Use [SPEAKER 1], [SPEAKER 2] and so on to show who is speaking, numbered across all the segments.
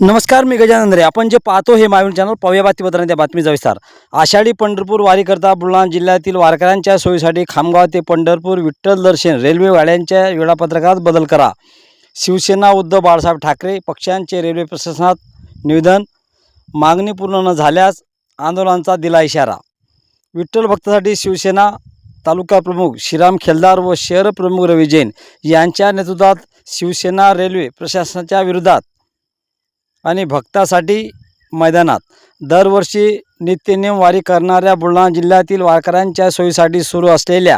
[SPEAKER 1] नमस्कार, मी गजानन रे. आपण जे पाहतो हे मायवन चॅनल. पाहूया बातमीपत्रांत त्या बातमीचा विस्तार. आषाढी पंढरपूर वारीकरता बुलढाणा जिल्ह्यातील वारकऱ्यांच्या सोयीसाठी खामगाव ते पंढरपूर विठ्ठल दर्शन रेल्वे गाड्यांच्या वेळापत्रकात बदल करा. शिवसेना उद्धव बाळासाहेब ठाकरे पक्षांचे रेल्वे प्रशासनात निवेदन. मागणी पूर्ण न झाल्यास आंदोलनाचा दिला इशारा. विठ्ठल भक्तासाठी शिवसेना तालुका प्रमुख श्रीराम खेलदार व शहर प्रमुख रवी जैन यांच्या नेतृत्वात शिवसेना रेल्वे प्रशासनाच्या विरोधात आणि भक्तासाठी मैदानात. दरवर्षी नित्यनेम वारी करणाऱ्या बुलढाणा जिल्ह्यातील वारकऱ्यांच्या सोयीसाठी सुरू असलेल्या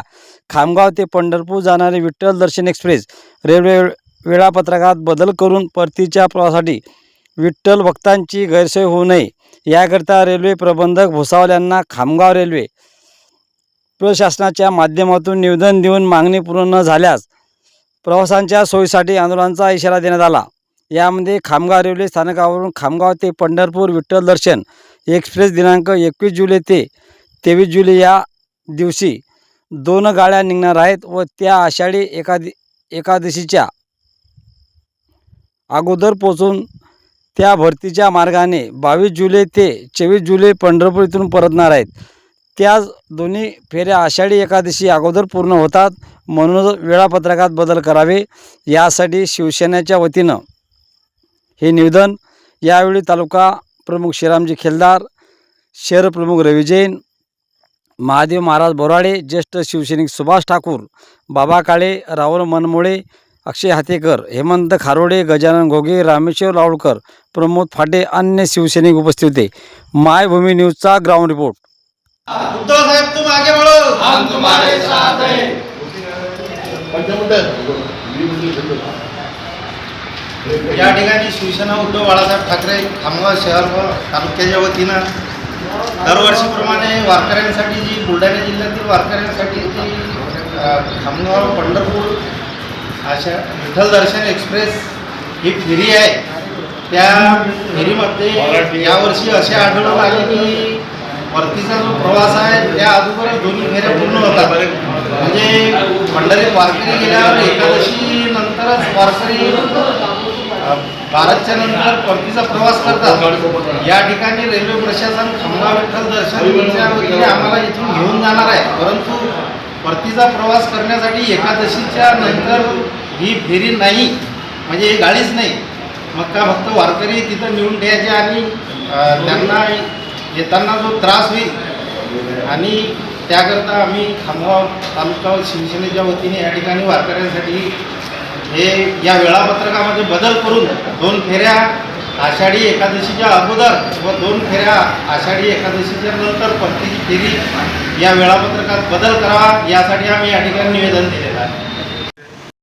[SPEAKER 1] खामगाव ते पंढरपूर जाणारे विठ्ठल दर्शन एक्सप्रेस रेल्वे वेळापत्रकात बदल करून परतीच्या प्रवासासाठी विठ्ठल भक्तांची गैरसोय होऊ नये याकरिता रेल्वे प्रबंधक भुसावळ यांना खामगाव रेल्वे प्रशासनाच्या माध्यमातून निवेदन देऊन मागणी पूर्ण न झाल्यास प्रवाशांच्या सोयीसाठी आंदोलनाचा इशारा देण्यात आला. यामध्ये खामगाव रेल्वे स्थानकावरून खामगाव ते पंढरपूर विठ्ठल दर्शन एक्सप्रेस दिनांक 21 जुलै ते 23 जुलै या दिवशी 2 गाड्या निघणार आहेत व त्या आषाढी एकादशीच्या अगोदर पोहोचून त्या भरतीच्या मार्गाने 22 जुलै ते 24 जुलै पंढरपूर इथून परतणार आहेत. त्या दोन्ही फेऱ्या आषाढी एकादशी अगोदर पूर्ण होतात, म्हणूनच वेळापत्रकात बदल करावे यासाठी शिवसेनेच्या वतीनं हे निवेदन. यावेळी तालुका प्रमुख श्रीरामजी खेलदार, शहर प्रमुख रवी जैन, महादेव महाराज बोराडे, ज्येष्ठ शिवसैनिक सुभाष ठाकूर, बाबा काळे, राहुल मनमोळे, अक्षय हातेकर, हेमंत खारोडे, गजानन घोगे, रामेश्वर लावडकर, प्रमोद फाटे, अन्य शिवसैनिक उपस्थित होते. Maybhumi न्यूजचा ground report.
[SPEAKER 2] उद्धव साहेब तुम आगे बढ़ो, हम तुम्हारे साथ हैं. या ठिकाणी शिवसेना उद्धव बाळासाहेब ठाकरे खामगाव शहर व तालुक्याच्या वतीनं दरवर्षीप्रमाणे वारकऱ्यांसाठी जी बुलढाणा जिल्ह्यातील वारकऱ्यांसाठी जी खामगाव पंढरपूर अशा विठ्ठल दर्शन एक्सप्रेस ही फेरी आहे, त्या फेरीमध्ये यावर्षी असे आढळून आले की परतीचा जो प्रवास आहे त्या अगोदर दोन्ही फेऱ्या पूर्ण होतात. म्हणजे पंढरीत वारकरी गेल्यावर एकादशी नंतरच वारकरी 12च्या नंतर परतीचा प्रवास करतात. या ठिकाणी रेल्वे प्रशासन खामगाव विठ्ठल दर्शनच्या वतीने आम्हाला इथून घेऊन जाणार आहे, परंतु परतीचा प्रवास करण्यासाठी एकादशीच्या नंतर ही फेरी नाही, म्हणजे ही गाडीच नाही. मग का फक्त वारकरी तिथं नेऊन द्यायचे आणि त्यांना येताना जो त्रास होईल, आणि त्याकरता आम्ही खामगाव तालुका शिवसेनेच्या वतीने या ठिकाणी वारकऱ्यांसाठी हे या वेळापत्रकामध्ये बदल करून 2 फेऱ्या आषाढी एकादशीच्या अगोदर व 2 फेऱ्या आषाढी एकादशीच्या नंतर परतीची फेरी या वेळापत्रकात बदल करावा यासाठी आम्ही या ठिकाणी निवेदन दिलेलं आहे.